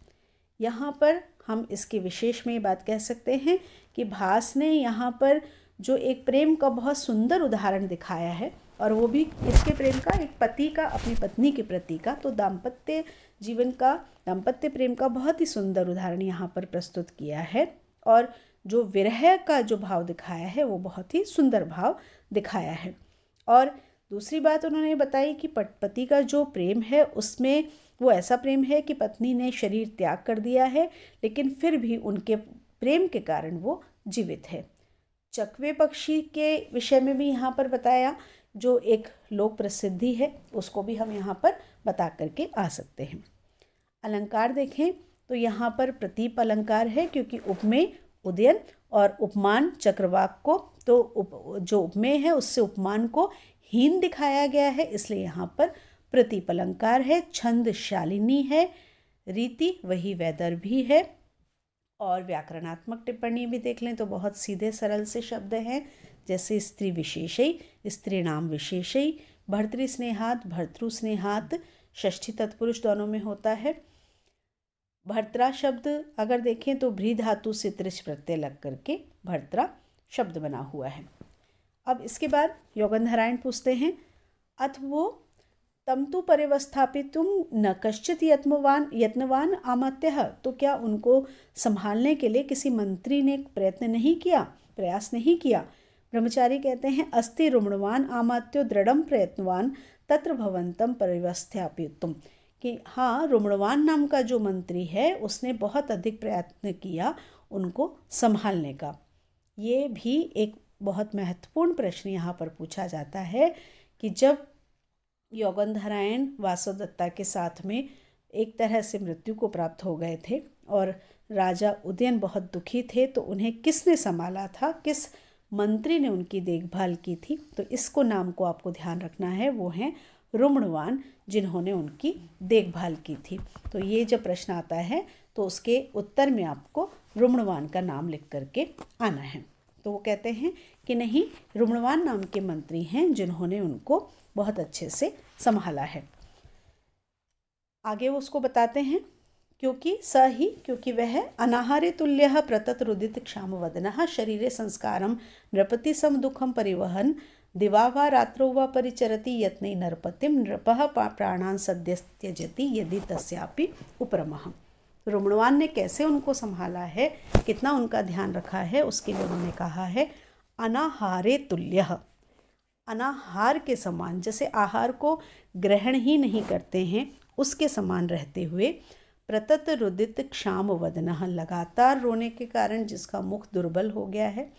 यहाँ पर हम इसके विशेष में ये बात कह सकते हैं कि भास ने यहाँ पर जो एक प्रेम का बहुत सुंदर उदाहरण दिखाया है, और वो भी इसके प्रेम का, एक पति का अपनी पत्नी के प्रति का, तो दाम्पत्य जीवन का, दाम्पत्य प्रेम का बहुत ही सुंदर उदाहरण यहाँ पर प्रस्तुत किया है। और जो विरह का जो भाव दिखाया है वो बहुत ही सुंदर भाव दिखाया है। और दूसरी बात उन्होंने बताई कि पति का जो प्रेम है उसमें वो ऐसा प्रेम है कि पत्नी ने शरीर त्याग कर दिया है, लेकिन फिर भी उनके प्रेम के कारण वो जीवित है। चकवे पक्षी के विषय में भी यहाँ पर बताया, जो एक लोक प्रसिद्धि है, उसको भी हम यहाँ पर बता करके आ सकते हैं। अलंकार देखें तो यहाँ पर प्रतीप अलंकार है, क्योंकि उपमेय उदयन और उपमान चक्रवाक को, तो जो उपमेय है उससे उपमान को हीन दिखाया गया है, इसलिए यहाँ पर प्रतीप अलंकार है। छंद शालिनी है, रीति वही वैदर्भी है, और व्याकरणात्मक टिप्पणी भी देख लें तो बहुत सीधे सरल से शब्द हैं, जैसे स्त्री विशेषई, स्त्री नाम विशेषई, भर्तृ स्नेहात, भर्तृ स्नेहात, षष्ठी तत्पुरुष दोनों में होता है। भर्त्रा शब्द अगर देखें तो भ्री धातु से त्रिश प्रत्यय लग करके भर्त्रा शब्द बना हुआ है। अब इसके बाद योगंधरायण पूछते हैं, अथ वो तम तु परिवस्थापितुम न कश्चित यत्नवान आमत्यः, तो क्या उनको संभालने के लिए किसी मंत्री ने प्रयास नहीं किया। ब्रह्मचारी कहते हैं, अस्ति रुमणवान आमात्यो दृढ़म प्रयत्नवान तत्र भवंतम परिवस्थापितुम, कि हाँ, रुमणवान नाम का जो मंत्री है उसने बहुत अधिक प्रयत्न किया उनको संभालने का। ये भी एक बहुत महत्वपूर्ण प्रश्न यहाँ पर पूछा जाता है कि जब योगंधरायण वासवदत्ता के साथ में एक तरह से मृत्यु को प्राप्त हो गए थे और राजा उदयन बहुत दुखी थे, तो उन्हें किसने संभाला था, किस मंत्री ने उनकी देखभाल की थी, तो इसको नाम को आपको ध्यान रखना है, वो हैं रुमणवान, जिन्होंने उनकी देखभाल की थी। तो ये जब प्रश्न आता है तो उसके उत्तर में आपको रुमणवान का नाम लिख करके आना है। तो वो कहते हैं कि नहीं, रुमणवान नाम के मंत्री हैं जिन्होंने उनको बहुत अच्छे से संभाला है। आगे वो उसको बताते हैं, क्योंकि वह अनाहारे तुल्यः प्रतत रुदित क्षाम वदनः शरीरे संस्कारम नृपति सम दुखम परिवहन दिवा वा रात्रो वा परिचरति यत्नै नरपतिम नृपः प्राणान सद्य त्यजति यदि तस्यापि उपरमः। रुमणवान ने कैसे उनको संभाला है, कितना उनका ध्यान रखा है, उसके लिए उन्होंने कहा है अनाहारे तुल्यः, अनाहार के समान, जैसे आहार को ग्रहण ही नहीं करते हैं उसके समान रहते हुए, प्रतत रुदित क्षाम वदनः, लगातार रोने के कारण जिसका मुख दुर्बल हो गया है,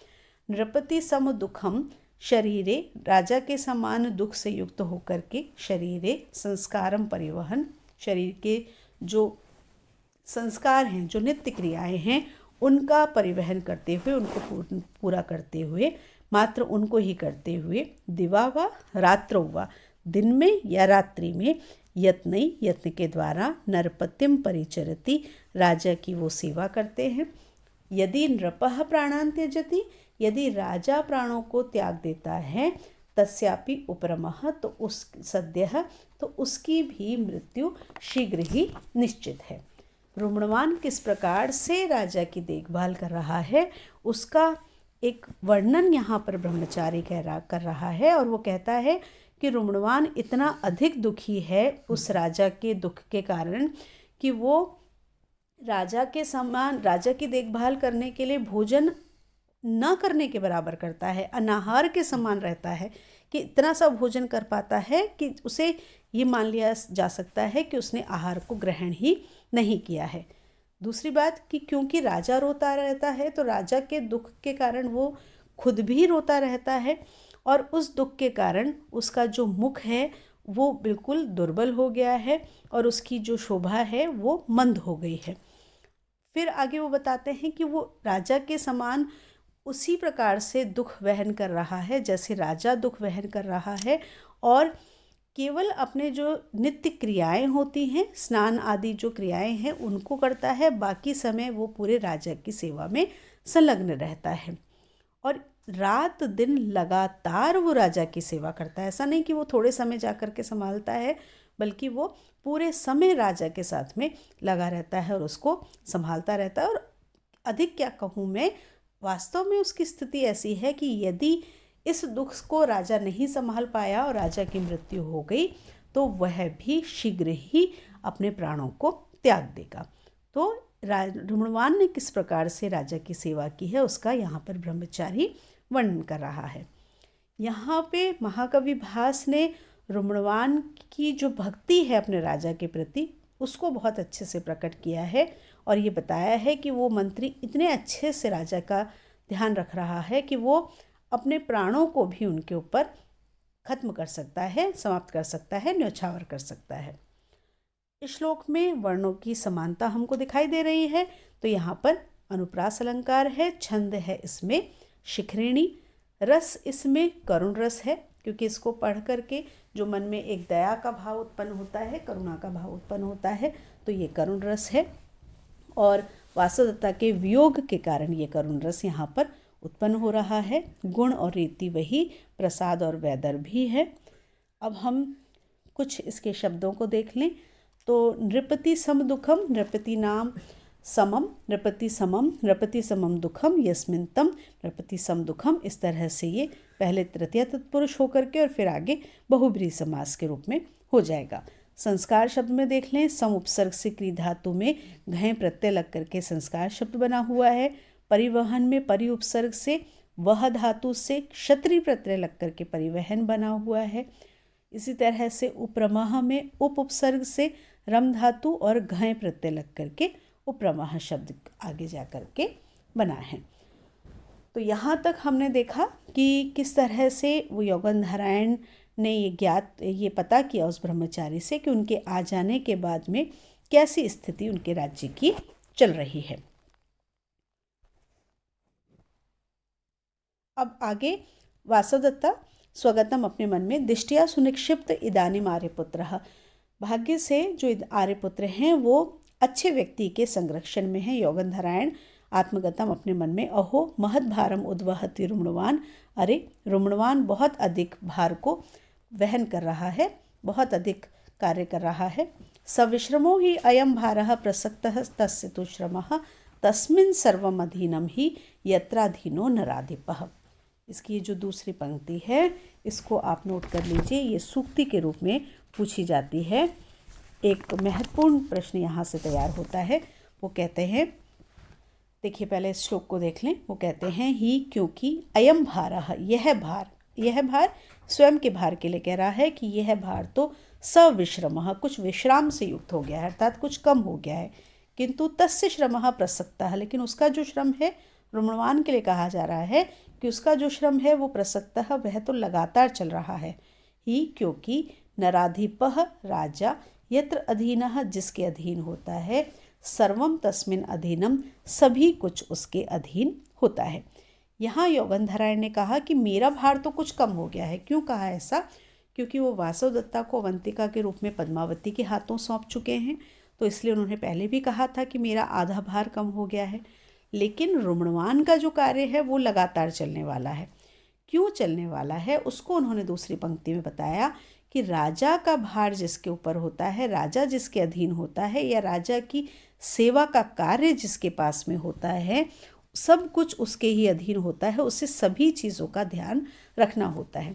नृपति सम दुखम शरीरे, राजा के समान दुख से युक्त होकर के शरीरे संस्कारम परिवहन, शरीर के जो संस्कार हैं, जो नित्य क्रियाएं हैं, उनका परिवहन करते हुए, उनको पूरा करते हुए, मात्र उनको ही करते हुए, दिवा वा रात्रो वा, दिन में या रात्रि में, यत्न के द्वारा, नरपतिम परिचरति, राजा की वो सेवा करते हैं, यदि नृपः प्राणान त्यजति, यदि राजा प्राणों को त्याग देता है, तस्यापि उपरमः, तो उस सद्यः, तो उसकी भी मृत्यु शीघ्र ही निश्चित है। रुमणवान किस प्रकार से राजा की देखभाल कर रहा है उसका एक वर्णन यहाँ पर ब्रह्मचारी कर रहा है, और वो कहता है कि रुमणवान इतना अधिक दुखी है उस राजा के दुख के कारण कि वो राजा के समान, राजा की देखभाल करने के लिए भोजन न करने के बराबर करता है, अनाहार के समान रहता है, कि इतना सा भोजन कर पाता है कि उसे ये मान लिया जा सकता है कि उसने आहार को ग्रहण ही नहीं किया है। दूसरी बात कि क्योंकि राजा रोता रहता है, तो राजा के दुख के कारण वो खुद भी रोता रहता है, और उस दुख के कारण उसका जो मुख है वो बिल्कुल दुर्बल हो गया है, और उसकी जो शोभा है वो मंद हो गई है। फिर आगे वो बताते हैं कि वो राजा के समान उसी प्रकार से दुख वहन कर रहा है जैसे राजा दुख वहन कर रहा है, और केवल अपने जो नित्य क्रियाएं होती हैं, स्नान आदि जो क्रियाएं हैं उनको करता है, बाकी समय वो पूरे राजा की सेवा में संलग्न रहता है, और रात दिन लगातार वो राजा की सेवा करता है। ऐसा नहीं कि वो थोड़े समय जा कर के संभालता है, बल्कि वो पूरे समय राजा के साथ में लगा रहता है और उसको संभालता रहता है। और अधिक क्या कहूँ मैं, वास्तव में उसकी स्थिति ऐसी है कि यदि इस दुख को राजा नहीं संभाल पाया और राजा की मृत्यु हो गई, तो वह भी शीघ्र ही अपने प्राणों को त्याग देगा। तो रुमणवान ने किस प्रकार से राजा की सेवा की है उसका यहाँ पर ब्रह्मचारी वर्णन कर रहा है। यहाँ पे महाकवि भास ने रुमणवान की जो भक्ति है अपने राजा के प्रति उसको बहुत अच्छे से प्रकट किया है और ये बताया है कि वो मंत्री इतने अच्छे से राजा का ध्यान रख रहा है कि वो अपने प्राणों को भी उनके ऊपर खत्म कर सकता है, समाप्त कर सकता है, न्यौछावर कर सकता है। इस श्लोक में वर्णों की समानता हमको दिखाई दे रही है। तो यहाँ पर अनुप्रास अलंकार है, छंद है इसमें शिखरिणी, रस इसमें करुण रस है, क्योंकि इसको पढ़ करके जो मन में एक दया का भाव उत्पन्न होता है, करुणा का भाव उत्पन्न होता है, तो ये करुण रस है। और वासवदत्ता के वियोग के कारण ये करुण रस यहाँ पर उत्पन्न हो रहा है। गुण और रीति वही, प्रसाद और वैदर भी है। अब हम कुछ इसके शब्दों को देख लें। तो नृपति सम दुखम, नृपति नाम समम, नृपति समम, नृपति समम दुखम यस्मिन तम नृपति सम दुखम, इस तरह से ये पहले तृतीय तत्पुरुष होकर के और फिर आगे बहुब्रीहि समास के रूप में हो जाएगा। संस्कार शब्द में देख लें, सम उपसर्ग से क्री धातु में घय प्रत्यय लग करके संस्कार शब्द बना हुआ है। परिवहन में परि उपसर्ग से वह धातु से क्षत्रिय प्रत्यय लग करके परिवहन बना हुआ है। इसी तरह से उपरमः में उप उपसर्ग से रम धातु और घय प्रत्यय लग करके उपरमः शब्द आगे जा करके बना है। तो यहाँ तक हमने देखा कि किस तरह से वो योगंधरायण ने ये पता किया उस ब्रह्मचारी से कि उनके आ जाने के बाद में कैसी स्थिति उनके राज्य की चल रही है। अब आगे वासवदत्ता स्वगतम अपने मन में दिष्टिया सुनिक्षिप्त इदानीम आर्यपुत्रः, भाग्य से जो आर्यपुत्र हैं वो अच्छे व्यक्ति के संरक्षण में है। योगंधरायण आत्मगतम अपने मन में, अहो महद भारम उद्वहति रुमणवान, अरे रुमणवान बहुत अधिक भार को वहन कर रहा है, बहुत अधिक कार्य कर रहा है। सविश्रमो ही अयम भारः प्रसक्तः तस्य तु श्रमः तस्मिन् सर्वम अधीनम ही यत्राधीनो नराधिपः। इसकी जो दूसरी पंक्ति है इसको आप नोट कर लीजिए, ये सूक्ति के रूप में पूछी जाती है। एक महत्वपूर्ण प्रश्न यहाँ से तैयार होता है। वो कहते हैं, देखिए पहले इस श्लोक को देख लें। वो कहते हैं ही क्योंकि अयम भारः, यह भार स्वयं के भार के लिए कह रहा है कि यह भार तो सविश्रमः, कुछ विश्राम से युक्त हो गया है, अर्थात कुछ कम हो गया है। किंतु तस्य श्रमः प्रसक्तः, लेकिन उसका जो श्रम है रुमणवान के लिए कहा जा रहा है कि उसका जो श्रम है वो प्रसक्तः, वह तो लगातार चल रहा है। ही क्योंकि नराधिपः राजा, यत्र अधीनः जिसके अधीन होता है, सर्वम तस्मिन् अधीनम सभी कुछ उसके अधीन होता है। यहाँ योगंधरायण ने कहा कि मेरा भार तो कुछ कम हो गया है। क्यों कहा ऐसा? क्योंकि वो वासवदत्ता को अवंतिका के रूप में पद्मावती के हाथों सौंप चुके हैं, तो इसलिए उन्होंने पहले भी कहा था कि मेरा आधा भार कम हो गया है। लेकिन रुमणवान का जो कार्य है वो लगातार चलने वाला है। क्यों चलने वाला है उसको उन्होंने दूसरी पंक्ति में बताया कि राजा का भार जिसके ऊपर होता है, राजा जिसके अधीन होता है, या राजा की सेवा का कार्य जिसके पास में होता है, सब कुछ उसके ही अधीन होता है, उसे सभी चीज़ों का ध्यान रखना होता है।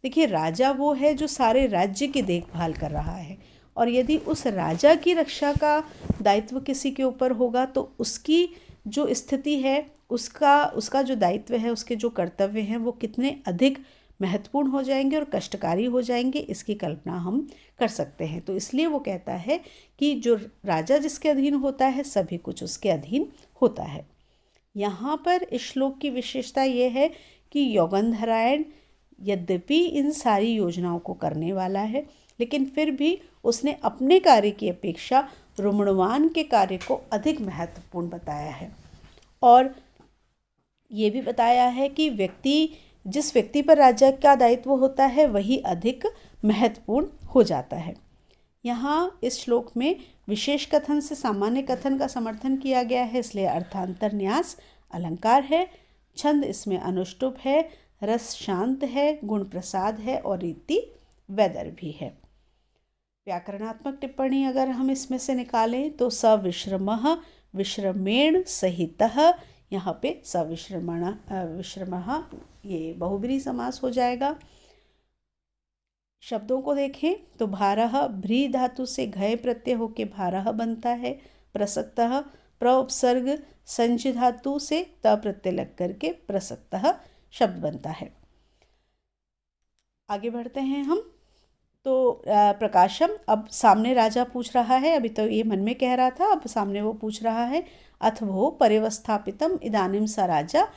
देखिए राजा वो है जो सारे राज्य की देखभाल कर रहा है, और यदि उस राजा की रक्षा का दायित्व किसी के ऊपर होगा तो उसकी जो स्थिति है, उसका जो दायित्व है, उसके जो कर्तव्य हैं वो कितने अधिक महत्वपूर्ण हो जाएंगे और कष्टकारी हो जाएंगे, इसकी कल्पना हम कर सकते हैं। तो इसलिए वो कहता है कि जो राजा जिसके अधीन होता है सभी कुछ उसके अधीन होता है। यहाँ पर इस श्लोक की विशेषता ये है कि योगंधरायण यद्यपि इन सारी योजनाओं को करने वाला है, लेकिन फिर भी उसने अपने कार्य की अपेक्षा रुमणवान के कार्य को अधिक महत्वपूर्ण बताया है, और ये भी बताया है कि जिस व्यक्ति पर राजा का दायित्व होता है वही अधिक महत्वपूर्ण हो जाता है। यहाँ इस श्लोक में विशेष कथन से सामान्य कथन का समर्थन किया गया है, इसलिए अर्थांतर न्यास अलंकार है, छंद इसमें अनुष्टुप है, रस शांत है, गुण प्रसाद है और रीति वैदर भी है। व्याकरणात्मक टिप्पणी अगर हम इसमें से निकालें तो सविश्रमः विश्रमेण सहितः, यहाँ पे विश्रमः ये बहुब्रीहि समास हो जाएगा। शब्दों को देखें तो भारः भ्री धातु से घय प्रत्यय होके भारः बनता है, प्रसक्तः उपसर्ग संचि धातु से त प्रत्यय लग करके प्रसक्तः शब्द बनता है। आगे बढ़ते हैं हम। तो प्रकाशम, अब सामने राजा पूछ रहा है, अभी तो ये मन में कह रहा था, अब सामने वो पूछ रहा है, अथ भो परिवस्थापितम इदानीम स राजा।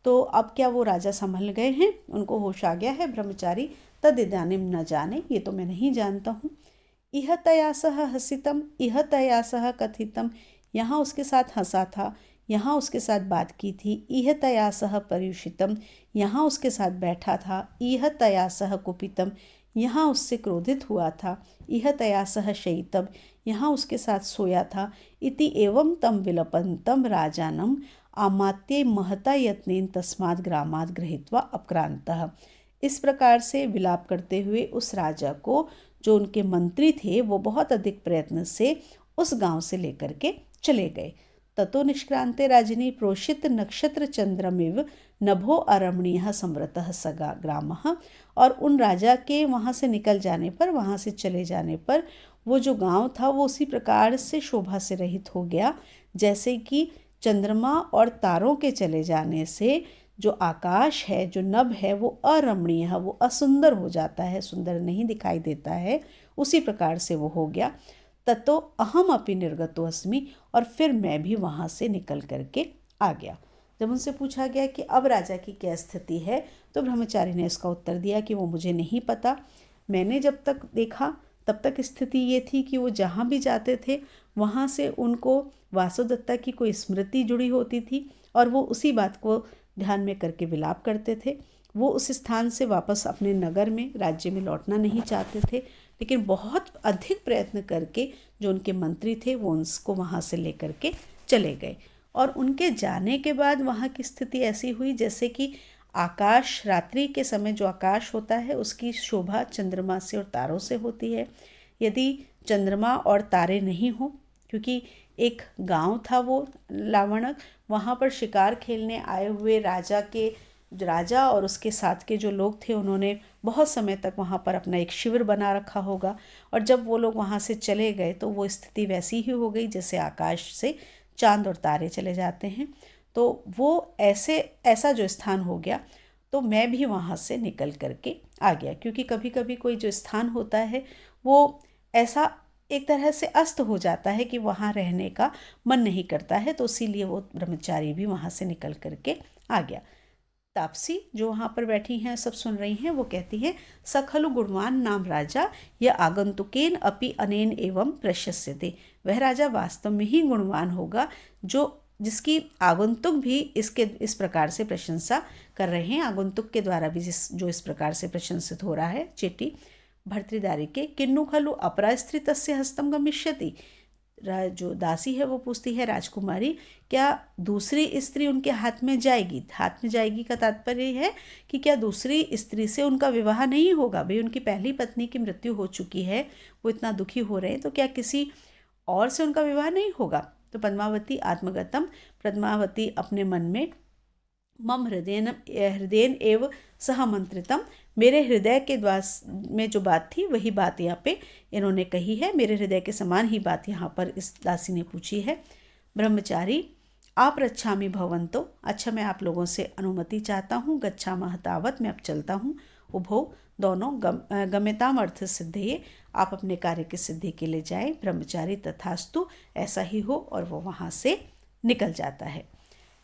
तो अब क्या वो राजा संभल गए हैं, उनको होश आ गया है। ब्रह्मचारी, तद इदानीम न जाने, ये तो मैं नहीं जानता हूँ। इह तया सह हसितम, इह तया सह कथितम, यहाँ उसके साथ हंसा था, यहाँ उसके साथ बात की थी। इह तया सह पर्युषितम, यहाँ उसके साथ बैठा था। इह तया सह कुपितम, यहाँ उससे क्रोधित हुआ था। इह तया सह शयितम, यहाँ उसके साथ सोया था। इति एवं तम विलपंतम राजानम आमात्य महता यत्नेन तस्मात् ग्रामात् गृहीत्वा अपक्रांतः। इस प्रकार से विलाप करते हुए उस राजा को, जो उनके मंत्री थे, वो बहुत अधिक प्रयत्न से उस गांव से लेकर के चले गए। ततो निष्क्रांते राजिनी प्रोषित नक्षत्र चंद्रमिव नभो अरमणीय समृतः सगा ग्रामः। और उन राजा के वहाँ से निकल जाने पर, वहाँ से चले जाने पर, वो जो गांव था वो उसी प्रकार से शोभा से रहित हो गया जैसे कि चंद्रमा और तारों के चले जाने से जो आकाश है, जो नभ है, वो अरमणीय है, वो असुंदर हो जाता है, सुंदर नहीं दिखाई देता है। उसी प्रकार से वो हो गया। ततो अहम अपि निर्गतो अस्मि, और फिर मैं भी वहाँ से निकल करके आ गया। जब उनसे पूछा गया कि अब राजा की क्या स्थिति है, तो ब्रह्मचारी ने इसका उत्तर दिया कि वो मुझे नहीं पता। मैंने जब तक देखा तब तक स्थिति ये थी कि वो जहाँ भी जाते थे वहाँ से उनको वासुदत्ता की कोई स्मृति जुड़ी होती थी, और वो उसी बात को ध्यान में करके विलाप करते थे। वो उस स्थान से वापस अपने नगर में, राज्य में लौटना नहीं चाहते थे, लेकिन बहुत अधिक प्रयत्न करके जो उनके मंत्री थे वो उनको वहाँ से लेकर के चले गए। और उनके जाने के बाद वहाँ की स्थिति ऐसी हुई जैसे कि आकाश, रात्रि के समय जो आकाश होता है उसकी शोभा चंद्रमा से और तारों से होती है। यदि चंद्रमा और तारे नहीं हो, क्योंकि एक गांव था वो लावणक, वहाँ पर शिकार खेलने आए हुए राजा और उसके साथ के जो लोग थे, उन्होंने बहुत समय तक वहाँ पर अपना एक शिविर बना रखा होगा। और जब वो लोग वहाँ से चले गए तो वो स्थिति वैसी ही हो गई जैसे आकाश से चांद और तारे चले जाते हैं। तो वो ऐसा जो स्थान हो गया, तो मैं भी वहाँ से निकल करके आ गया। क्योंकि कभी कभी कोई जो स्थान होता है वो ऐसा एक तरह से अस्त हो जाता है कि वहाँ रहने का मन नहीं करता है, तो इसीलिए वो ब्रह्मचारी भी वहाँ से निकल करके आ गया। तापसी जो वहाँ पर बैठी हैं, सब सुन रही हैं, वो कहती हैं, स खलु गुणवान नाम राजा यह आगंतुकेन अपि अनेन एवं प्रशस्यते। वह राजा वास्तव में ही गुणवान होगा जिसकी आगंतुक भी इस प्रकार से प्रशंसा कर रहे हैं। आगंतुक के द्वारा भी जो इस प्रकार से प्रशंसित हो रहा है। चेटी भर्तृदारी के किन्नु खलु अपरा स्त्री तस्य हस्तम गमिष्यति। जो दासी है वो पूछती है, राजकुमारी क्या दूसरी स्त्री उनके हाथ में जाएगी? हाथ में जाएगी का तात्पर्य है कि क्या दूसरी स्त्री से उनका विवाह नहीं होगा? भाई उनकी पहली पत्नी की मृत्यु हो चुकी है, वो इतना दुखी हो रहे हैं, तो क्या किसी और से उनका विवाह नहीं होगा? तो पद्मावती आत्मगतम, पद्मावती अपने मन में, मम हृदयन एव सहमंत्रितम, मेरे हृदय के में जो बात थी वही बात यहाँ पे इन्होंने कही है। मेरे हृदय के समान ही बात यहाँ पर इस दासी ने पूछी है। ब्रह्मचारी आप रच्छामि भवंतो, अच्छा मैं आप लोगों से अनुमति चाहता हूँ। गच्छामः तावत, मैं अब चलता हूँ। उभो दोनों गम्यताम अर्थ सिद्धये, आप अपने कार्य की सिद्धि के लिए जाएं। ब्रह्मचारी तथास्तु, ऐसा ही हो, और वो वहाँ से निकल जाता है।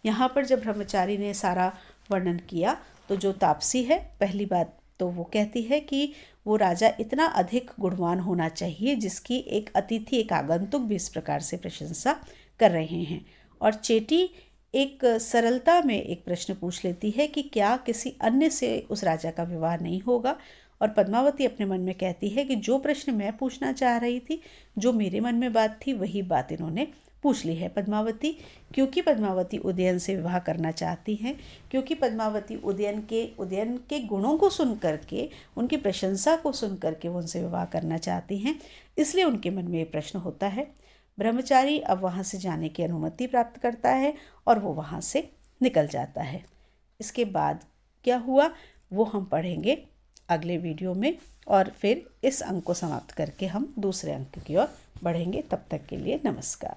यहाँ पर जब ब्रह्मचारी ने सारा वर्णन किया तो जो तापसी है, पहली बात तो वो कहती है कि वो राजा इतना अधिक गुणवान होना चाहिए जिसकी एक अतिथि, एक आगंतुक भी इस प्रकार से प्रशंसा कर रहे हैं। और चेटी एक सरलता में एक प्रश्न पूछ लेती है कि क्या किसी अन्य से उस राजा का विवाह नहीं होगा? और पद्मावती अपने मन में कहती है कि जो प्रश्न मैं पूछना चाह रही थी, जो मेरे मन में बात थी, वही बात इन्होंने पूछ ली है। पद्मावती, क्योंकि पद्मावती उदयन से विवाह करना चाहती हैं, क्योंकि पद्मावती उदयन के गुणों को सुन करके, उनकी प्रशंसा को सुन करके वो उनसे विवाह करना चाहती हैं, इसलिए उनके मन में ये प्रश्न होता है। ब्रह्मचारी अब वहाँ से जाने की अनुमति प्राप्त करता है और वो वहाँ से निकल जाता है। इसके बाद क्या हुआ वो हम पढ़ेंगे अगले वीडियो में, और फिर इस अंक को समाप्त करके हम दूसरे अंक की ओर बढ़ेंगे। तब तक के लिए नमस्कार।